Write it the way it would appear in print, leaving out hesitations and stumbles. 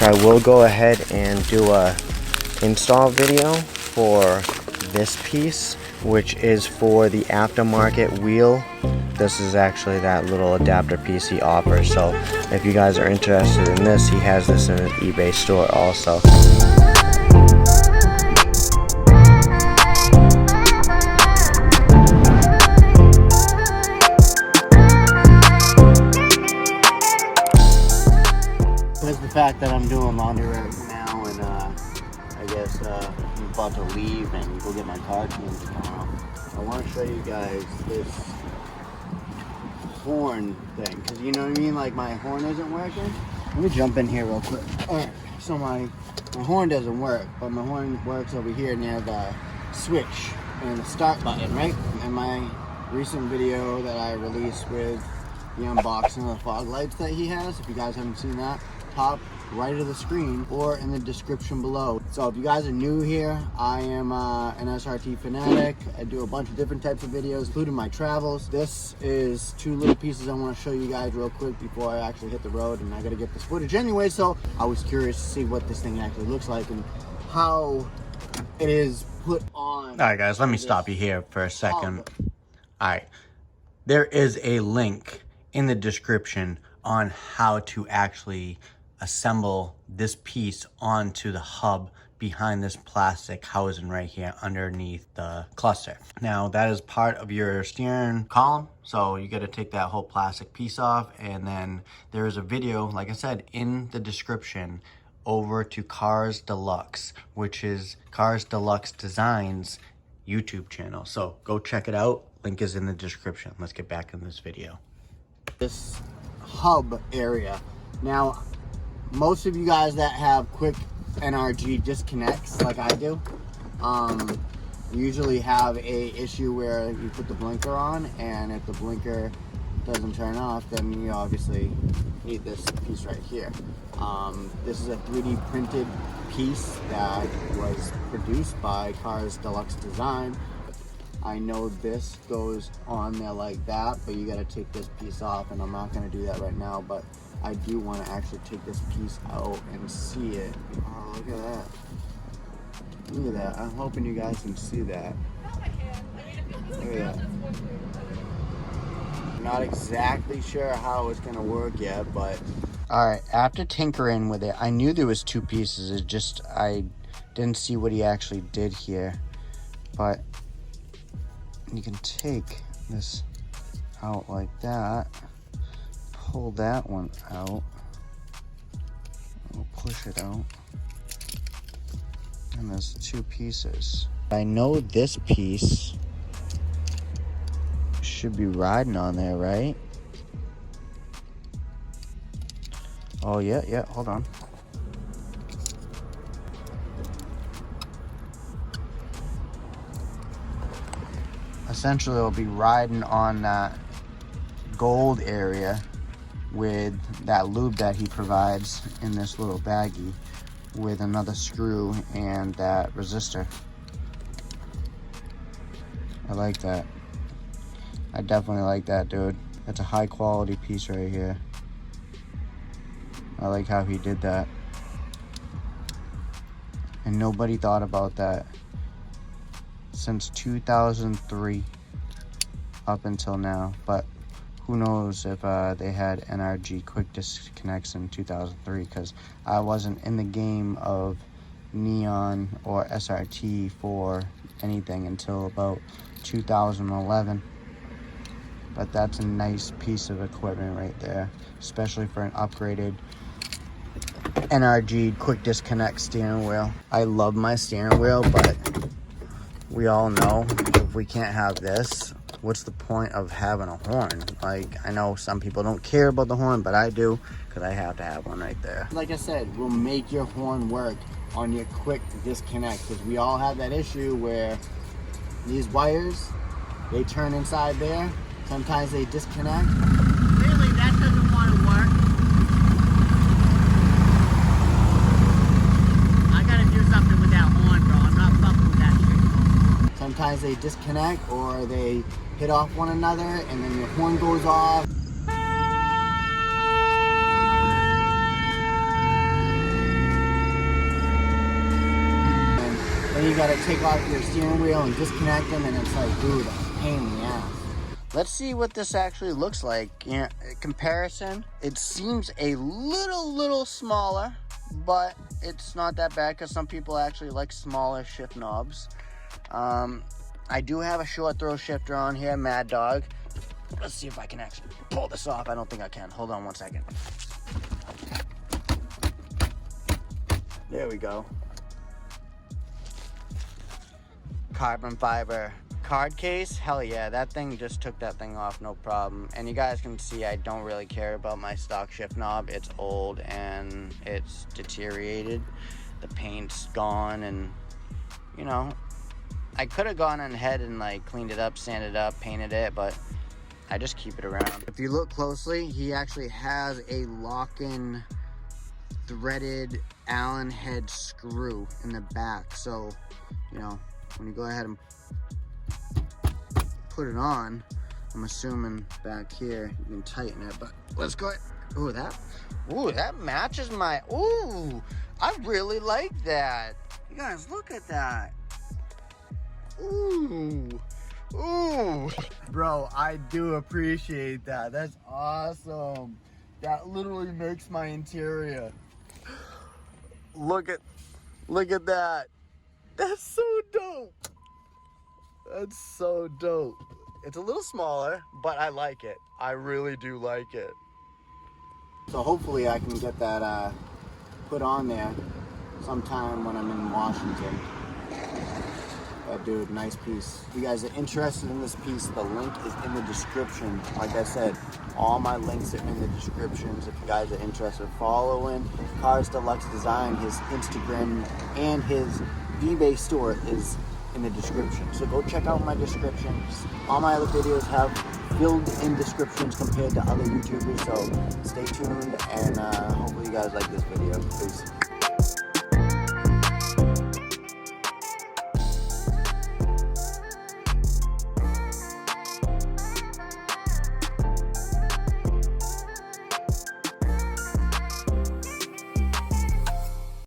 I will go ahead and do a install video for this piece, which is for the aftermarket wheel. This is actually that little adapter piece he offers, so if you guys are interested in this, he has this in his eBay store also. Here's the fact that I'm doing laundry right now, and I guess I'm about to leave and go get my car changed tomorrow. I want to show you guys this horn thing, because you know what I mean, like my horn isn't working. Let me jump in here real quick. Alright, so my horn doesn't work, but my horn works over here near the switch and the start button, right? In my recent video that I released with the unboxing of the fog lights that he has, if you guys haven't seen that, top right of the screen or in the description below. So if you guys are new here, I am an SRT fanatic. I do a bunch of different types of videos, including my travels. This is two little pieces I want to show you guys real quick before I actually hit the road, and I gotta get this footage anyway, so I was curious to see what this thing actually looks like and how it is put on. Alright guys, let me stop you here for a second. Alright, there is a link in the description on how to actually assemble this piece onto the hub behind this plastic housing right here underneath the cluster. Now that is part of your steering column, so you got to take that whole plastic piece off, and then there is a video, like I said, in the description over to Carzdeluxe, which is Carzdeluxedesigns YouTube channel. So go check it out. Link is in the description. Let's get back in this video. This hub area. Now, most of you guys that have quick NRG disconnects like I do, usually have a issue where you put the blinker on, and if the blinker doesn't turn off, then you obviously need this piece right here. This is a 3D printed piece that was produced by Carzdeluxedesign. I know this goes on there like that, but you got to take this piece off, and I'm not going to do that right now, but I do want to actually take this piece out and see it. Oh, look at that. Look at that. I'm hoping you guys can see that. Look at that. I'm not exactly sure how it's going to work yet, but... Alright, after tinkering with it, I knew there was two pieces. It just, I didn't see what he actually did here. But you can take this out like that, pull that one out, we'll push it out, and there's two pieces. I know this piece should be riding on there, right? Oh yeah, hold on. Essentially, it'll be riding on that gold area with that lube that he provides in this little baggie with another screw and that resistor. I like that. I definitely like that, dude. That's a high quality piece right here. I like how he did that. And nobody thought about that since 2003 up until now, but who knows if they had NRG quick disconnects in 2003, because I wasn't in the game of Neon or SRT-4 anything until about 2011. But that's a nice piece of equipment right there, especially for an upgraded NRG quick disconnect steering wheel. I love my steering wheel, but we all know if we can't have this, what's the point of having a horn? Like, I know some people don't care about the horn, but I do, because I have to have one right there. Like I said, we'll make your horn work on your quick disconnect, because we all have that issue where these wires, they turn inside there. Sometimes they disconnect. Really, that doesn't want to work. I gotta do something with that horn, bro. I'm not fucking with that shit. Sometimes they disconnect or they hit off one another and then your horn goes off. Then you gotta take off your steering wheel and disconnect them, and it's like, dude, a pain in the ass. Let's see what this actually looks like. Comparison, it seems a little smaller, but it's not that bad because some people actually like smaller shift knobs. I do have a short throw shifter on here, Mad Dog. Let's see if I can actually pull this off. I don't think I can. Hold on one second. There we go. Carbon fiber card case. Hell yeah, that thing just took that thing off, no problem. And you guys can see I don't really care about my stock shift knob. It's old and it's deteriorated. The paint's gone, and you know, I could have gone ahead and like cleaned it up, sanded it up, painted it, but I just keep it around. If you look closely, he actually has a lock-in threaded Allen head screw in the back. So, you know, when you go ahead and put it on, I'm assuming back here you can tighten it, but let's go ahead. Ooh, that matches my, ooh, I really like that. You guys, look at that. Ooh, ooh. Bro, I do appreciate that. That's awesome. That literally makes my interior. Look at that. That's so dope. That's so dope. It's a little smaller, but I like it. I really do like it. So hopefully I can get that put on there sometime when I'm in Washington. But dude, nice piece. If you guys are interested in this piece, the link is in the description. Like I said, all my links are in the descriptions. If you guys are interested, following Carzdeluxedesign, his Instagram and his eBay store is in the description. So go check out my descriptions. All my other videos have filled-in descriptions compared to other YouTubers. So stay tuned, and hopefully you guys like this video. Peace.